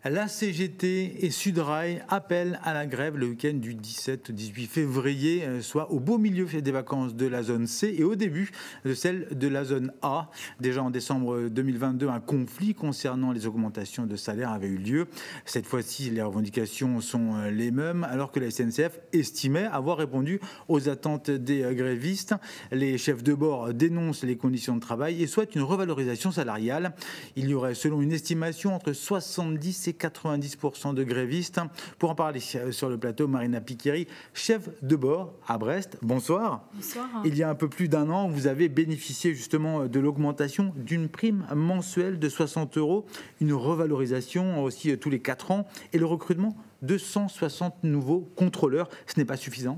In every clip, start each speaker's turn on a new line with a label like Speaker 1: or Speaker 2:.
Speaker 1: La CGT et Sudrail appellent à la grève le week-end du 17-18 février, soit au beau milieu des vacances de la zone C et au début de celle de la zone A. Déjà en décembre 2022, un conflit concernant les augmentations de salaire avait eu lieu. Cette fois-ci, les revendications sont les mêmes, alors que la SNCF estimait avoir répondu aux attentes des grévistes. Les chefs de bord dénoncent les conditions de travail et souhaitent une revalorisation salariale. Il y aurait, selon une estimation, entre 70 et 90% de grévistes. Pour en parler sur le plateau, Marina Piqueri, chef de bord à Brest. Bonsoir.
Speaker 2: Bonsoir.
Speaker 1: Il y a un peu plus d'un an, vous avez bénéficié justement de l'augmentation d'une prime mensuelle de 60 €, une revalorisation aussi tous les 4 ans et le recrutement de 160 nouveaux contrôleurs. Ce n'est pas suffisant ?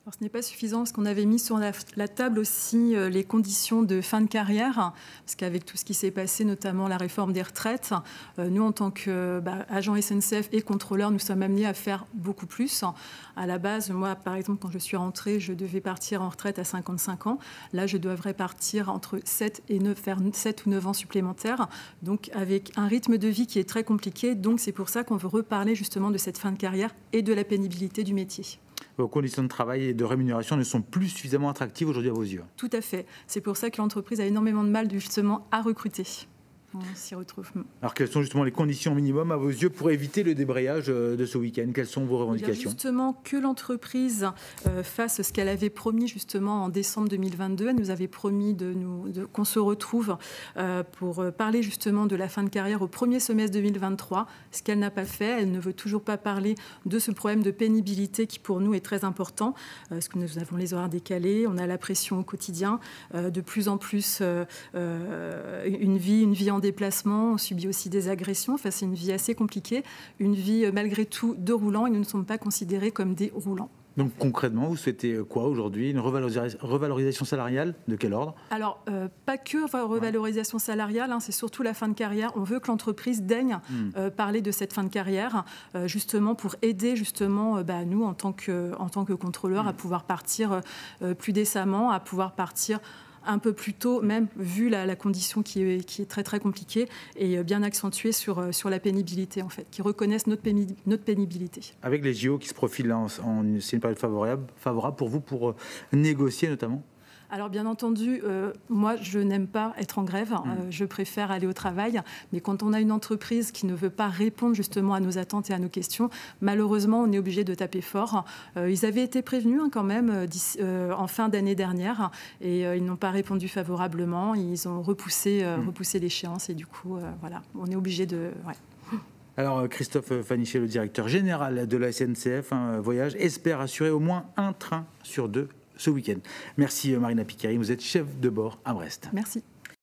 Speaker 2: Alors, ce n'est pas suffisant parce qu'on avait mis sur la table aussi les conditions de fin de carrière, parce qu'avec tout ce qui s'est passé, notamment la réforme des retraites, nous en tant qu'agents SNCF et contrôleurs, nous sommes amenés à faire beaucoup plus. À la base, moi par exemple, quand je suis rentrée, je devais partir en retraite à 55 ans. Là, je devrais partir entre 7 et 9, faire 7 ou 9 ans supplémentaires, donc avec un rythme de vie qui est très compliqué. Donc c'est pour ça qu'on veut reparler justement de cette fin de carrière et de la pénibilité du métier.
Speaker 1: Vos conditions de travail et de rémunération ne sont plus suffisamment attractives aujourd'hui à vos yeux.
Speaker 2: Tout à fait. C'est pour ça que l'entreprise a énormément de mal justement à recruter. On s'y retrouve.
Speaker 1: Alors, quelles sont justement les conditions minimum à vos yeux pour éviter le débrayage de ce week-end ? Quelles sont vos revendications ?
Speaker 2: Justement, que l'entreprise fasse ce qu'elle avait promis justement en décembre 2022. Elle nous avait promis qu'on se retrouve pour parler justement de la fin de carrière au premier semestre 2023. Ce qu'elle n'a pas fait, elle ne veut toujours pas parler de ce problème de pénibilité qui pour nous est très important. Parce que nous avons les horaires décalés, on a la pression au quotidien, de plus en plus une vie en déplacement, on subit aussi des agressions. Enfin, c'est une vie assez compliquée, une vie malgré tout de roulants et nous ne sommes pas considérés comme des roulants.
Speaker 1: Donc concrètement, vous souhaitez quoi aujourd'hui ? Une revalorisation salariale de quel ordre ?
Speaker 2: Alors, pas que revalorisation salariale, c'est surtout la fin de carrière. On veut que l'entreprise daigne parler de cette fin de carrière, justement pour aider justement nous en tant que contrôleurs à pouvoir partir plus décemment, à pouvoir partir un peu plus tôt, même vu la condition qui est très très compliquée et bien accentuée sur la pénibilité en fait, qui reconnaissent notre pénibilité.
Speaker 1: Avec les JO qui se profilent là, c'est une période favorable pour vous pour négocier notamment ?
Speaker 2: Alors bien entendu, moi je n'aime pas être en grève, je préfère aller au travail, mais quand on a une entreprise qui ne veut pas répondre justement à nos attentes et à nos questions, malheureusement on est obligé de taper fort. Ils avaient été prévenus quand même en fin d'année dernière et ils n'ont pas répondu favorablement, ils ont repoussé l'échéance et du coup voilà, on est obligé de... Ouais.
Speaker 1: Alors Christophe Fanichet, le directeur général de la SNCF Voyage, espère assurer au moins un train sur 2 ce week-end. Merci Marina Piqueri, vous êtes chef de bord à Brest.
Speaker 2: Merci.